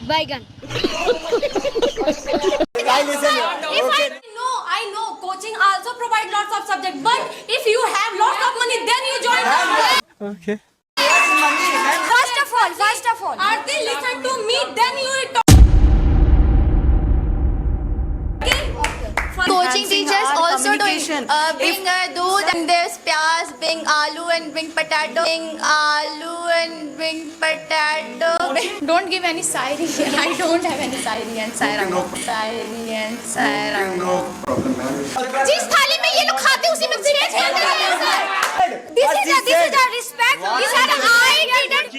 Baigan. I know coaching also provide lots of subjects, but if you have lots of money, then you join them. Okay. First of all, Aarti, listen to me, then you will talk. Coaching teachers also doing bring doodh and there's pyaz, bring aloo and bring potato, bring aloo and bring potato. Don't give any sayari. I don't have any sayari and saira. Sayari and saira. No problem, ma'am. जिस थाली में ये लोग खाते हैं उसी में change कर देते हैं sir. This is the respect. This is I didn't.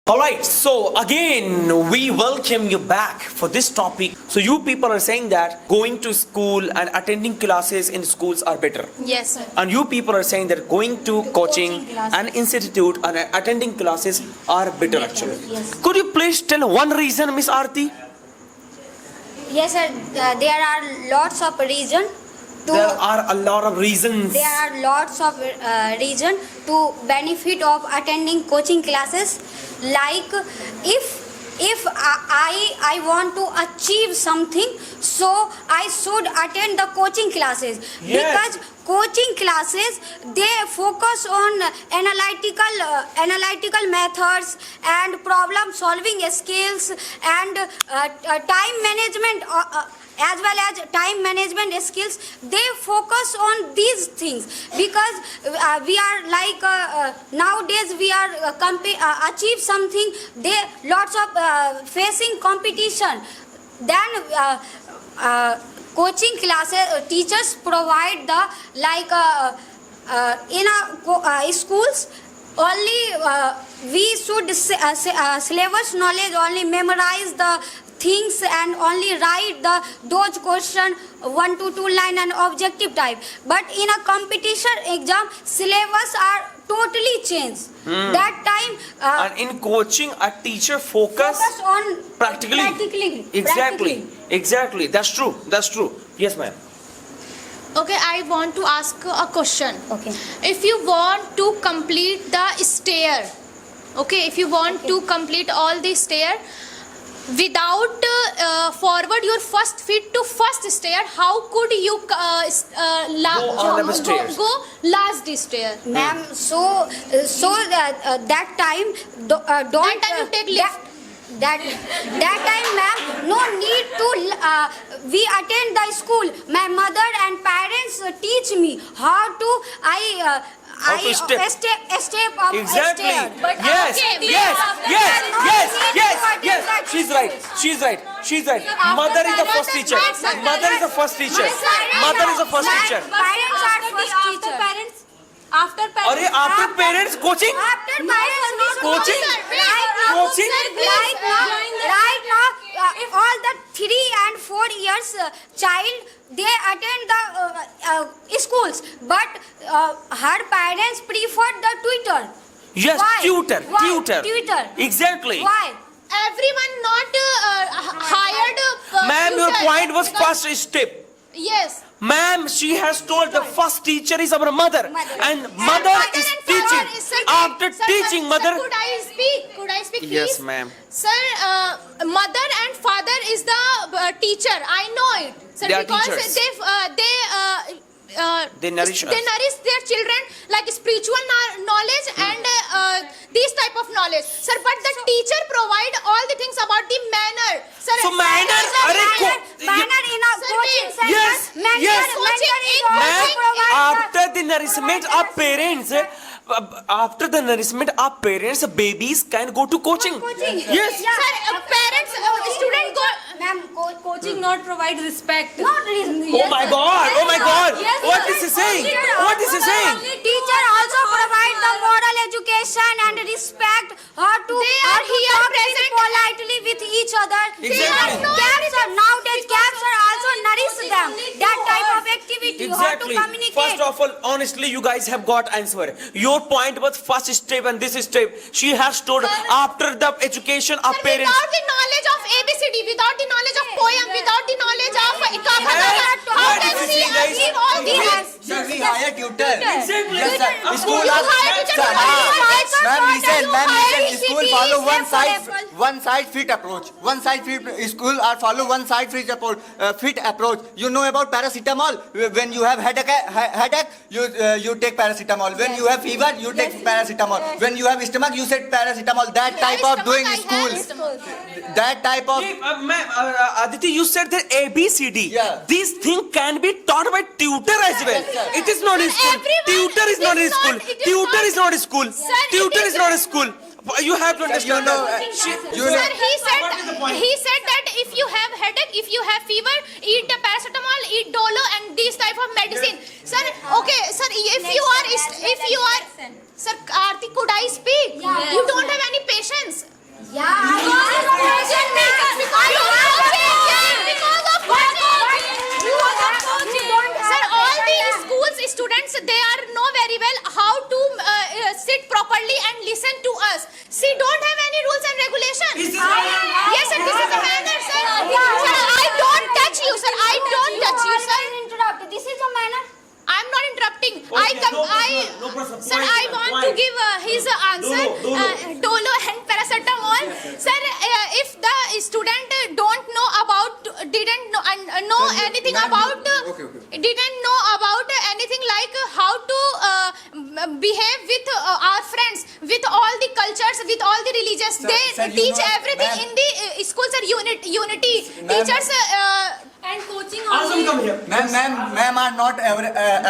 Alright, so again we welcome you back for this topic. So you people are saying that going to school and attending classes in schools are better. Yes sir. And you people are saying that going to coaching and institute and attending classes are better actually. Yes. Could you please tell one reason, Miss Aarti? Yes, sir. There are lots of reasons. There are a lot of reasons. There are lots of reason to benefit of attending coaching classes. Like if I want to achieve something, so I should attend the coaching classes. Yes. Because coaching classes, they focus on analytical methods and problem solving skills and time management. As well as time management skills, they focus on these things because we are like nowadays we are achieve something. They lots of facing competition. Then coaching classes teachers provide the like in schools. Only we should syllabus knowledge, only memorize the things and only write those question 1 to 2 line and objective type. But in a competition exam, syllabus are totally changed. That time And in coaching, a teacher focus on practically. Exactly. That's true. Yes, ma'am. Okay, I want to ask a question. Okay. If you want to complete the stair, okay, if you want to complete all the stair without forward your first feet to first stair, how could you Go on the stairs. go last the stair? Ma'am, so that time don't That time you take lift. That time, ma'am, no need to we attend the school. My mother and parents teach me how to How to step. step up Exactly. a stair. But Yes. She's right. Mother is the first teacher. Mother is the first teacher. Parents are first teacher. After parents. After parents, coaching? After parents, Coaching? Coaching? Right now, all the 3 and 4 years child, they attend the schools, but her parents prefer the tutor. Yes, Why? tutor. Tutor. Exactly. Why? Everyone not hired. Ma'am, your tutor. point was first step. Yes. Ma'am, she has told the first teacher is our mother. And mother is teaching. After teaching, mother. Could I speak? Please? Yes, ma'am. Sir, mother and father is the teacher. I know it. Sir, They are because teachers. they nourish us. They nourish their children like spiritual knowledge and these type of knowledge. Sir, but the teacher provide all the things about the manner. Sir, So manner, Manner in a coaching center. Yes. Mentor is also Ma'am, provide after the nourishment of parents, babies can go to coaching. Yes. Sir, parents, student go. Ma'am, Coaching not provide respect. not reason. Oh my God. Yes, What sir. is he saying? Teacher also provide the moral education and respect. How to They are how to here talk present. politely with each other. Exactly. Nowadays cabs are also nourish them. That type of activity. How to Exactly. communicate. First of all, honestly, you guys have got answer. Your point was first step and this step. She has told after the education of Sir, parents. without the knowledge of ABCD, without the knowledge of poem, without the knowledge of What how is can he we saying, guys? achieve all We these? have- Sir, we hire tutor. Exactly. Yes, sir. Of School course. are. hire teacher, Sir, you hire sir, Ma'am, you listen. hire School ICT, follow for one side fit approach. One side fit. School are follow one side fit approach. You know about paracetamol. When you have headache, you take paracetamol. When you have fever, you take paracetamol. When you have stomach, you take paracetamol. That type of doing school. That type of. Ma'am, Aditi, you said that ABCD. Yeah. This thing can be taught by tutor as well. Yes, sir. It is not in school. everyone- Tutor is not in it's school. not- it is Tutor not- is not in school. Sir, it Tutor is- is not in school. You have to understand know, that. you know- Sir, he said that if you have headache, if you have fever, eat the paracetamol, eat Dolo and these type of medicine. Sir, okay, sir, if you are, sir, Karthik, could I speak? Yeah. You don't have any patience. Yeah. Sir, all the schools students, they are know very well how to sit properly and listen to us. See, don't have any rules and regulations. This is manner. Yes, sir, this is the manner, sir. Sir, I don't touch you, sir. I don't touch you, sir. Interrupt. This is a manner. I'm not interrupting. Okay, no problem. Sir, I want to give his answer. Dolo and paracetamol. Sir, if the student didn't know anything about, didn't know about anything like how to behave with our friends, with all the cultures, with all the religions, Sir, they sir, you teach know, everything ma'am. in the schools are unity. Ma'am. Teachers. And coaching Azam, only. come here. Ma'am are not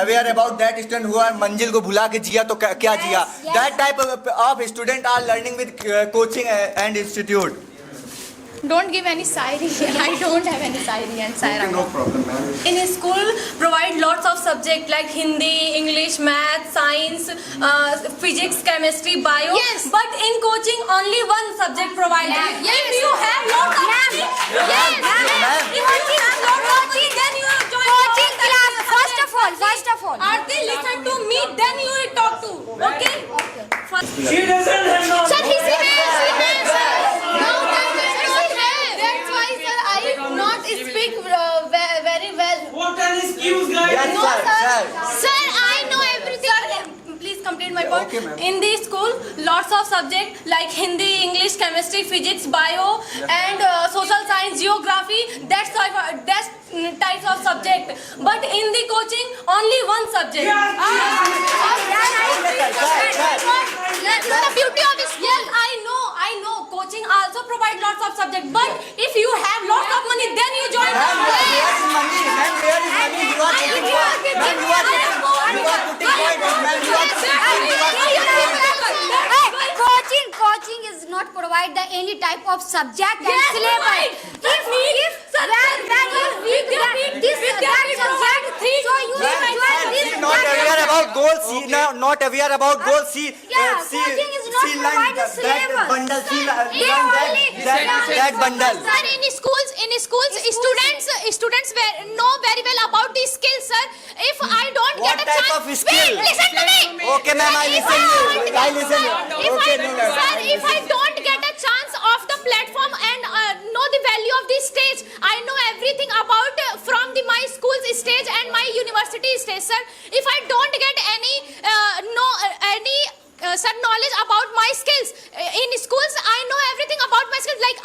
aware about that student who are मंजिल को भुला के जिया तो क्या जिया. yes. That type of student are learning with coaching and institute. Don't give any Sairi. I don't have any Sairi and Saira. No problem, ma'am. In school, provide lots of subjects like Hindi, English, math, science, physics, chemistry, bio. Yes. But in coaching, only one subject provided. Yeah, yes. If you have lots of money, Yes. if you have lots of money, then you have joined Coaching all class. the- First of all. Aarti, listen to me, then you will talk to. Okay? First. She doesn't have no. Sir, he has, sir. No, that's why, sir, I not speak very well. What an excuse, guys. Yes, No, sir. sir. Sir. Sir, I know everything. Please complete my point. Okay, ma'am. In the school, lots of subjects like Hindi, English, chemistry, physics, bio, and social science, geography. That's types of subject. But in the coaching, only one subject. That's the beauty of school. Yes, I know. Coaching also provide lots of subjects. But if you have lots of money, then you join. Ma'am, where is money? Ma'am, where is money? You are putting point. Ma'am, you are putting point. Ma'am, you are Coaching is not provide the any type of subject and Yes, syllabus. right. If when you weak this subject, so you join this. not aware about goals. She not aware about goals. She Yeah, coaching is not she learned provided that syllabus. bundle. She learned only- that bundle. Sir, in schools, students know very well about these skills, sir. If I don't What get a type chance, of skill? wait, listen to me. Okay, ma'am, I listen you. I listen you. Okay, no, no. Sir, if I don't get a chance of the platform and know the value of this stage, I know everything about from my school's stage and my university stage, sir. If I don't get any sir, knowledge about my skills in schools, I know everything about my skills, like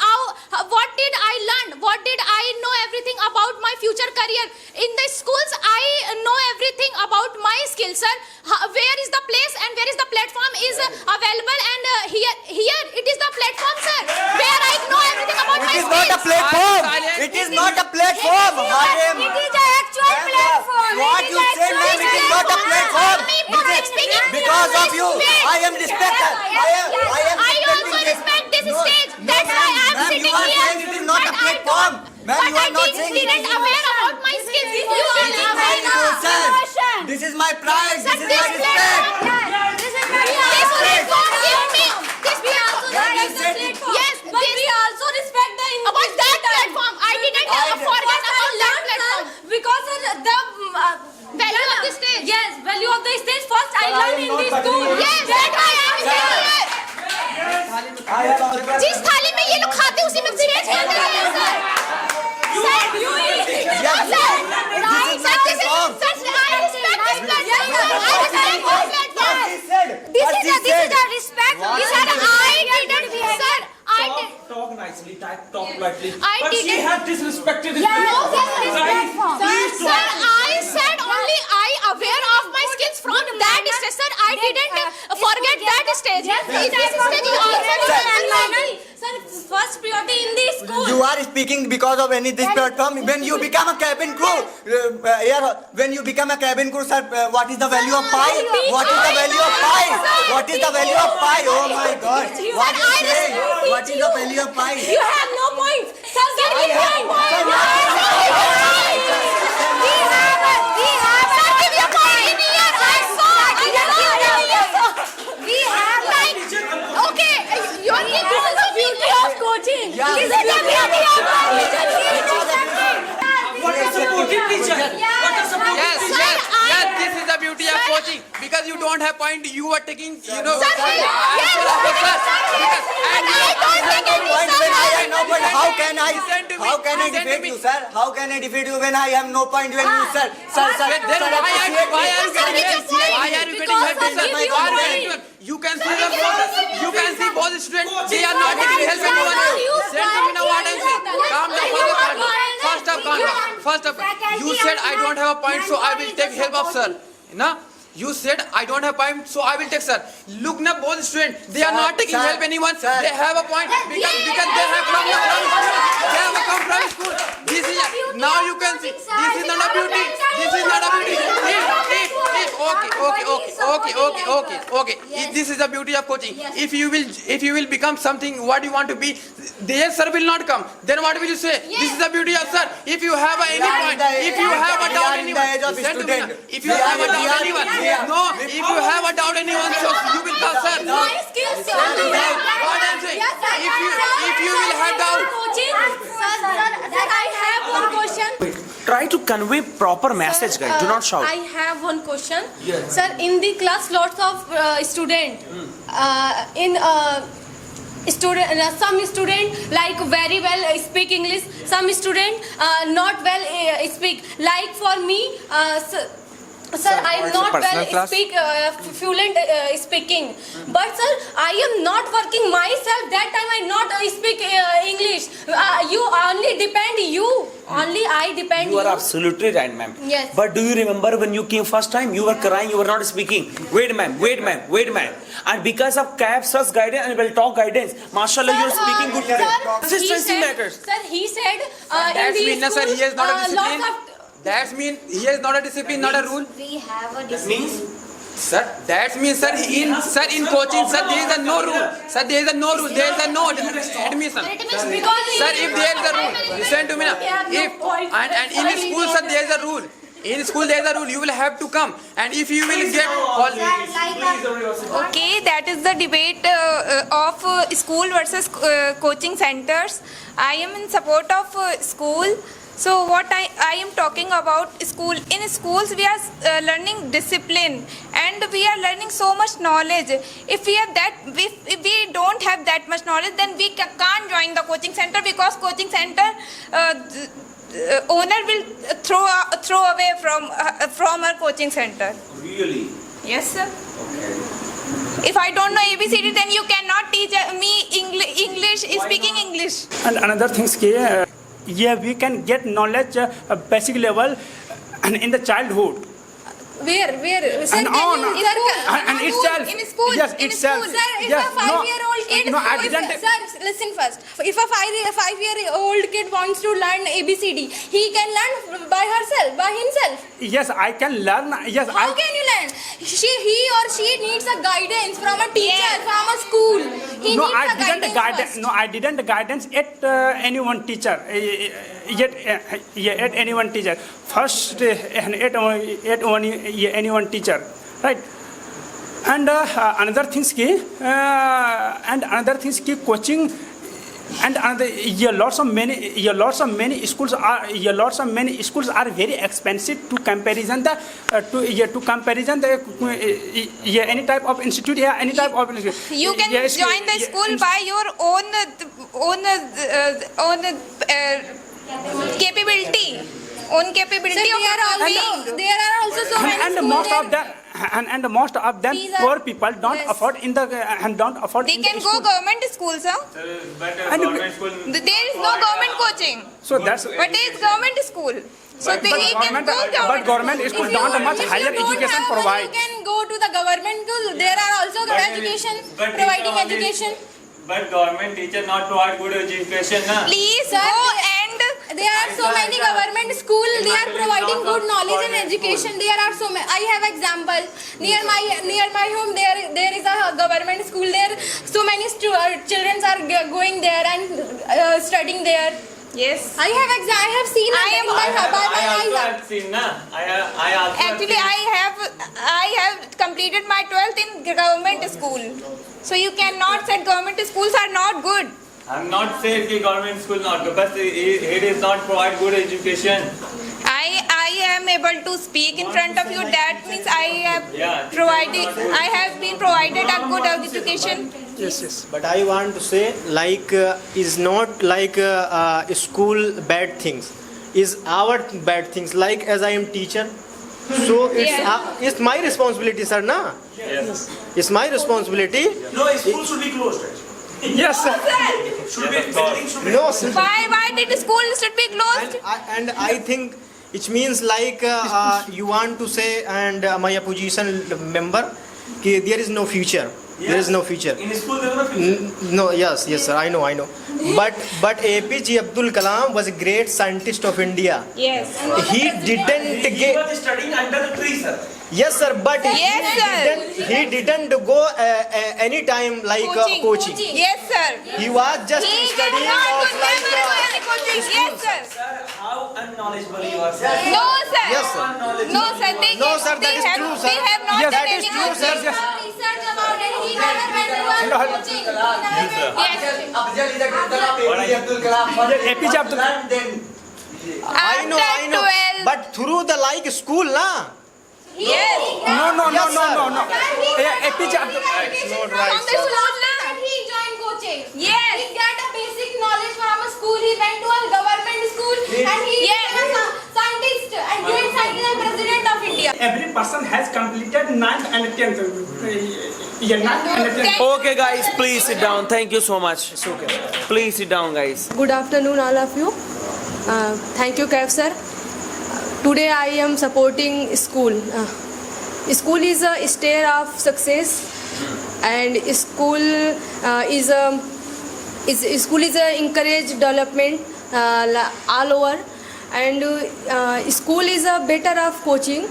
what did I learn, what did I know everything about my future career. In the schools, I know everything about my skills, sir. Where is the place and where is the platform is available, and here it is the platform, sir, where I know everything about my It is skills. not a platform. It is not a platform. Harem. It is an actual platform. What It you is say, ma'am, it is not a platform. Because of you, I am respected. I am I also respecting this. respect this No, stage. no, That's why ma'am, I'm ma'am, sitting you are here. saying it is not a platform. Ma'am, you are not saying it didn't is. aware about my skills. You This are is my emotion. This is my pride. This is my respect. This is very This platform give me. This We also Yeah, respect you said- the platform. Yes, but this- we also respect the about that platform. I didn't forget about that platform. Because the Value of the stage. Yes, value of the stage. First, I But I learned am in not the agreeing school. with Yes, that's why I am here. I have also- जिस थाली में ये लोग खाते उसी में छेद छेद रहे हैं, sir. You eat. Yes, Sir, this is not sir, wrong. sir, I respect this platform. He said I didn't. Sir, I did. Talk nicely, talk lightly. I But she didn't- has disrespected his Yeah, parents. no self-respect for- Please Sir, I said only I aware of my skills from that stage. Sir, I didn't forget that stage. Yes, In this stage, you also Sir, first priority in the school. You are speaking because of any this platform. When you become a cabin crew, when you become a cabin crew, sir, what is the value of pi? What is the value of pi? What is the value of pi? Oh my God! What is saying? What is the value of pi? You have no points. Sir, give me point. Okay, your This is the beauty of coaching. Yeah. This is the beauty of coaching. What a supportive teacher. What a supportive Yes, teacher. yes, yes, this is the beauty of coaching. Because you don't have point, you are taking, Sir, yes, Point when I have no point. How can I? Listen to me. How can I Listen to defeat me. you, sir? How can I defeat you when I have no point? When you, sir, Then why are you getting help? Why are you getting help, Because sir? I give you Why are point. you getting- You can see the you can see both students. They are not getting help anyone. Listen to me now what I'm saying. Calm down, first up, calm down. First up, you said I don't have a point, so I will take help of sir. Na? You said I don't have point, so I will take sir. Look na both students, they are not taking help anyone. Sir. They have a point because they have come from school. They have come from school. This is now you can see. This is not a beauty. This is not a beauty. Okay. This is the beauty of coaching. If you will become something what you want to be, their sir will not come. Then what will you say? This is the beauty of sir. If you have any point, if you have a doubt anyone, listen to me. If you have a doubt anyone, no. If you have a doubt anyone, so you will call sir. My skills What I'm saying, if you will have doubt. Coaching, sir, I have one question. Try to convey proper message, guys. Do not shout. I have one question. Sir, in the class, lots of student. Some student like very well speak English. Some student not well speak. Like for me, sir, I am not personal well class? speak fluent speaking. But sir, I am not working myself. That time I not speak English. You only depend you. Only I depend You are absolutely right, ma'am. Yes. But do you remember when you came first time? You were crying, you were not speaking. Wait, ma'am. And because of CAP, sir's guidance and well talk guidance, mashallah, you are speaking good today. Consistency matters. Sir, he said That means sir, he is not a discipline. lots of That means he is not a discipline, not a rule. We have a That means Sir, that means sir in coaching, sir, there is a no rule. Sir, there is a no rule. There is a no admission. because Sir, if there is a rule, listen to me now. If and in school, sir, there is a rule. In school, there is a rule. You will have to come, and if you will get all. Okay, that is the debate of school versus coaching centers. I am in support of school. So what I am talking about school. In schools we are learning discipline and we are learning so much knowledge. If we don't have that much knowledge, then we can't join the coaching center because coaching center owner will throw away from our coaching center. really. Yes, sir. If I don't know ABCD, then you cannot teach me English, speaking English. And another thing is, we can get knowledge basic level and in the childhood. where sir, And on. And itself. In school. Yes, in itself. School. Sir, if Yes, a 5-year-old kid, no, I didn't. Sir, listen first. If a 5-year-old kid wants to learn ABCD, he can learn by himself. Yes, I can learn. Yes, How can you learn? He or she needs a guidance from a teacher, from a school. He No, needs I a didn't guidance first. No, I didn't guidance at anyone teacher. At anyone teacher. First, at anyone teacher, right? And another things coaching. And another lots of many schools are very expensive to comparison any type of institute, any type of institute. You can join the school by your own capability. Own capability Sir, of there are also so many and schools most where of the and most of them These are- poor people don't Yes. afford in the and don't afford They in can the go school. government school, sir. And There is no government coaching. so that's But it is government school. So they he can go but government If school you don't much if you higher don't education have money, provide. You can go to the government school. There are also education but providing it's only- education. But government teacher not provide good education, na? Please Sir, go and There are so many government school. They are providing good knowledge and education. There are so many. I have example near my home. There is a government school. There so many children are going there and studying there. yes. I have seen I it am- in my I by my also eyes. have seen, na? I also have Actually, seen. I have completed my 12th in government school. So you cannot say government schools are not good. I'm not saying that government school not good, but it is not provide good education. I am able to speak in front of you. That means I have Yeah. been provided a good education. Yes, yes. But I want to say, like, is not like school bad things, is our bad things. Like, as I am teacher, so it's my responsibility, sir, na? Yes. It's my responsibility. No, school should be closed. Yes, sir. Should be building should be. No, sir. Why did school should be closed? And I think it means like you want to say, and my opposition member, कि there is no future. There is no future. In school there is no future. No, yes, sir, I know. But APJ Abdul Kalam was a great scientist of India. Yes. He didn't He get. was studying under the tree, sir. Yes, sir, but Yes, he didn't go any time like coaching. Yes, sir. He was just He studying cannot of like. never go any coaching. Yes, sir. Sir, how unknowledgeable you are, sir. No, sir. Yes, sir. No, sir. They No, can- sir, they that is have- true, sir. They have not Yes, done that is any true, sir. coaching. Yes. Research about it. He never went to Hello, hello. coaching. He never went. Yes. Afzal is a daughter of APJ Abdul Kalam. APJ Abdul Kalam. Then I know. After 12. But through the like school, na. Yes. No. Yes, sir. APJ Abdul Not right, From the sir. school that he joined coaching. Yes. He got a basic knowledge from a school. He went to a government school and he Yes. became a scientist and great scientist and president of India. Every person has completed 9th and 10th. Yeah, 9th and 10th. Okay, guys, please sit down. Thank you so much. It's okay. Please sit down, guys. Good afternoon, all of you. Thank you, Kaif sir. Today I am supporting school. School is a stair of success, and school is a encourage development all over, and school is a better of coaching,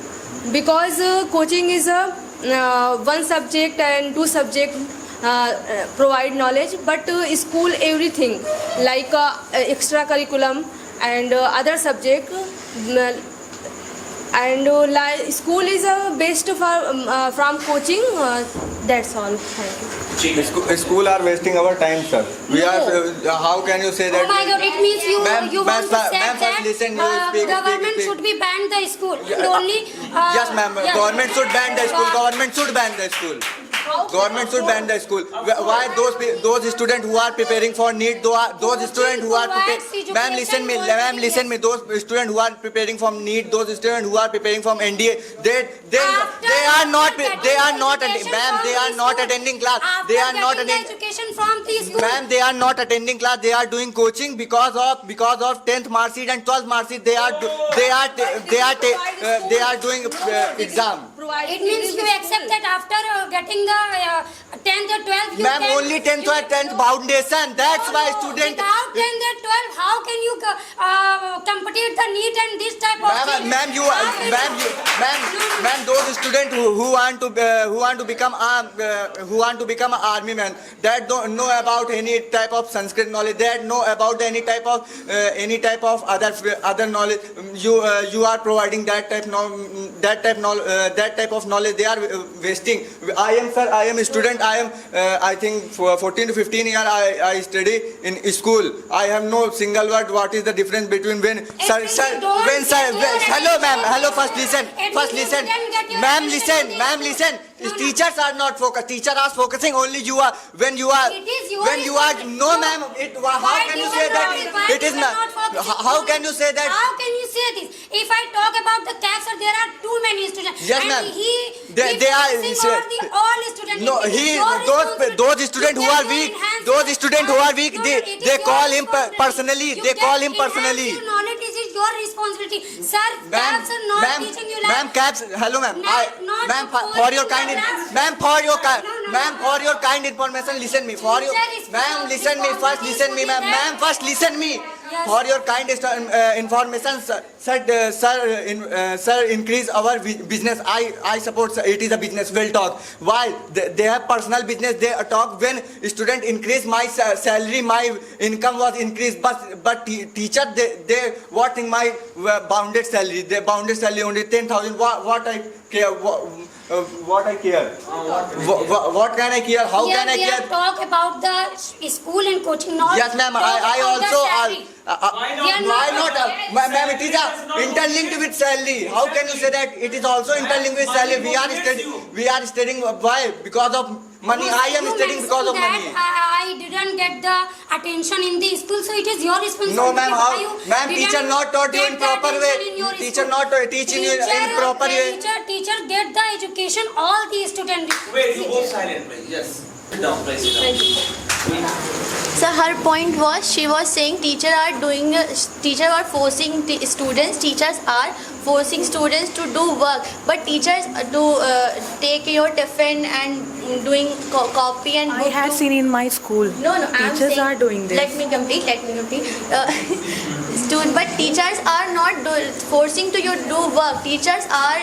because coaching is a one subject and two subject provide knowledge, but school everything like extra curriculum and other subject, and school is a best from coaching. That's all. Thank you. school are wasting our time, sir. We are. How can you say that? Oh my God! It means Ma'am, you want to ma'am, say ma'am, that first listen, you speak, government speak. should be banned the school. And only. Yes, ma'am. yeah. Government should ban the school. Government should ban the school. Government should ban the school. Why those students who are preparing for NEET, those students who are preparing, ma'am, listen me, ma'am, listen me. Those students who are preparing from NEET, those students who are preparing from NDA, they are not, ma'am, they are not attending class. They are not attending. Education from the school. Ma'am, they are not attending class. They are doing coaching because of 10th mark sheet and 12th mark sheet. They are doing exam. It means you accept that after getting the 10th or 12th. Ma'am, only 10th or 10th foundation. That's why student. Without 10th or 12th, how can you complete the NEET and this type of thing? Ma'am, those students who want to become an army man, that don't know about any type of Sanskrit knowledge, that know about any type of other knowledge. You are providing that type of knowledge. They are wasting. I am a student. I am I think for 14 to 15 years I study in school. I have no single word what is the difference between hello ma'am, hello, first listen, ma'am, listen, Teachers are not focused. Teacher are focusing only you are when you are It is your when you are no responsibility. ma'am. How Why can you you say are that why it you is are not? focusing How on can you say that? How can you say this? If I talk about the CAF, sir, there are too many students. Yes, and ma'am. He They are focusing on all students. no. It is He your responsibility. those students who You are can weak. enhance Those your- students who are weak. No, no, it is They your call him responsibility. personally. You They can call him enhance personally. your knowledge. It is your responsibility, sir. Ma'am, CAFs are not ma'am, teaching you like. ma'am, caps. Hello, ma'am. Not Ma'am, forcing for your the kind, class. ma'am, for your kind, No, no, ma'am, no. for your kind information. Listen me. For your, Teacher is ma'am, listen me first. Listen me, ma'am. Ma'am, first listen me. Yes. For your kind information, sir, increase our business. I support. Sir, it is a business. We'll talk. Why they have personal business? They talk when student increase my salary, my income was increased. But teacher they what in my bounded salary? They bounded salary only 10,000. What I care? What I care? What can I care? How can I We care? are talk about the school and coaching. Not Yes, ma'am. talk I about the also. salary. Why not? We are Why not? not- Ma'am, it is interlinked with salary. How can you say that it is also interlinked with salary? We are studying. Why? Because of money. You I am studying mentioned because of that money. I didn't get the attention in the school, so it is your responsibility. No, ma'am. Why you Ma'am, didn't teacher not taught you get in the proper way. attention in your Teacher school? not teaching you in proper way. Teacher get the education. All the students. Wait, you both silent, please. Yes. Sit down, please. Sit down. So her point was, she was saying teacher are forcing students. Teachers are forcing students to do work, but teachers do take your tiffin and doing copy and. I had seen in my school. No, I'm Teachers saying, are doing this. Let me complete. But teachers are not forcing to you do work. Teachers are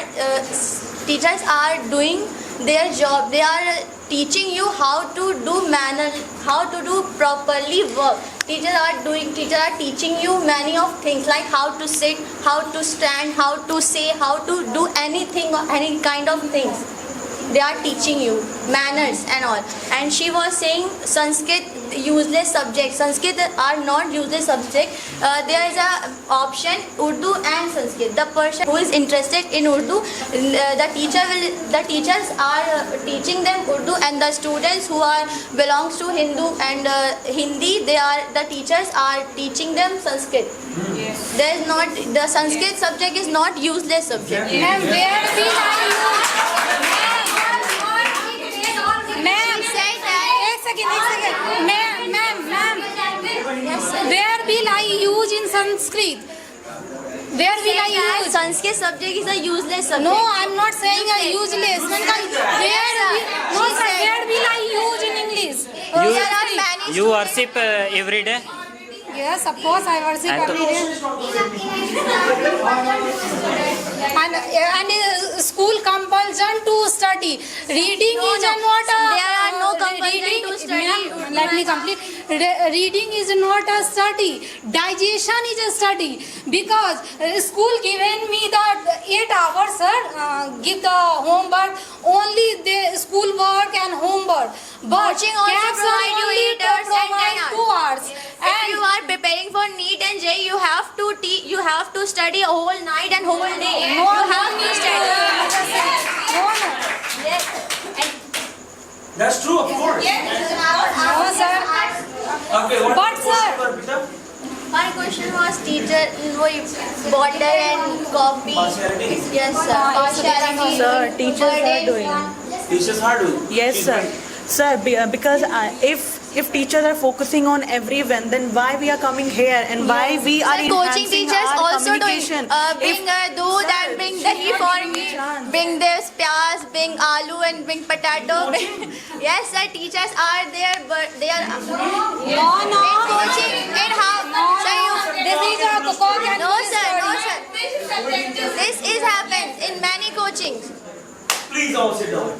doing their job. They are teaching you how to do how to do properly work. Teachers are teaching you many of things like how to sit, how to stand, how to say, how to do anything, any kind of things. They are teaching you manners and all. And she was saying Sanskrit useless subject. Sanskrit are not useless subject. There is a option Urdu and Sanskrit. The person who is interested in Urdu, the teachers are teaching them Urdu, and the students who are belongs to Hindu and Hindi, the teachers are teaching them Sanskrit. Yes. There is not the Sanskrit subject is not useless subject. Ma'am, where will I Ma'am, said that. एक second. Ma'am. Yes, sir. Where will I use in Sanskrit? Where will I use? Sanskrit subject is a useless subject. No, I'm not saying a useless. Where will I use in English? There are many You worship every day? Yes, of course I worship every day. And school compulsion to study. Reading No, is no. not a. There are no compulsion to study. Ma'am, let me complete. Reading is not a study. Digestion is a study. Because school given me the 8 hours, sir. Give the homework. Only the school work and homework. But Coaching also CAFs are provide you only 8 hours and 10 provide hours. 2 hours. If you are preparing for NEET and JEE, you have to study a whole night and whole day. No, you have to study. No. Yes. That's true, of course. No, sir. Okay, what? But, sir. My question was teacher, water and coffee. Partiality? Yes, sir. Partiality. Sir, teachers are doing. Teachers are doing. Yes, She's sir. right. Sir, because if teachers are focusing on every event, then why we are coming here and why we are Sir, coaching enhancing teachers our also doing. communication? Bring doodh and bring dahi for me. Bring this pyaz, bring aloo and bring potato. Yes, sir, teachers are there, but they are No. in coaching. In how? Sir, This is a cocoa and no, sir, no, sir. This is happens in many coachings. Please all sit down.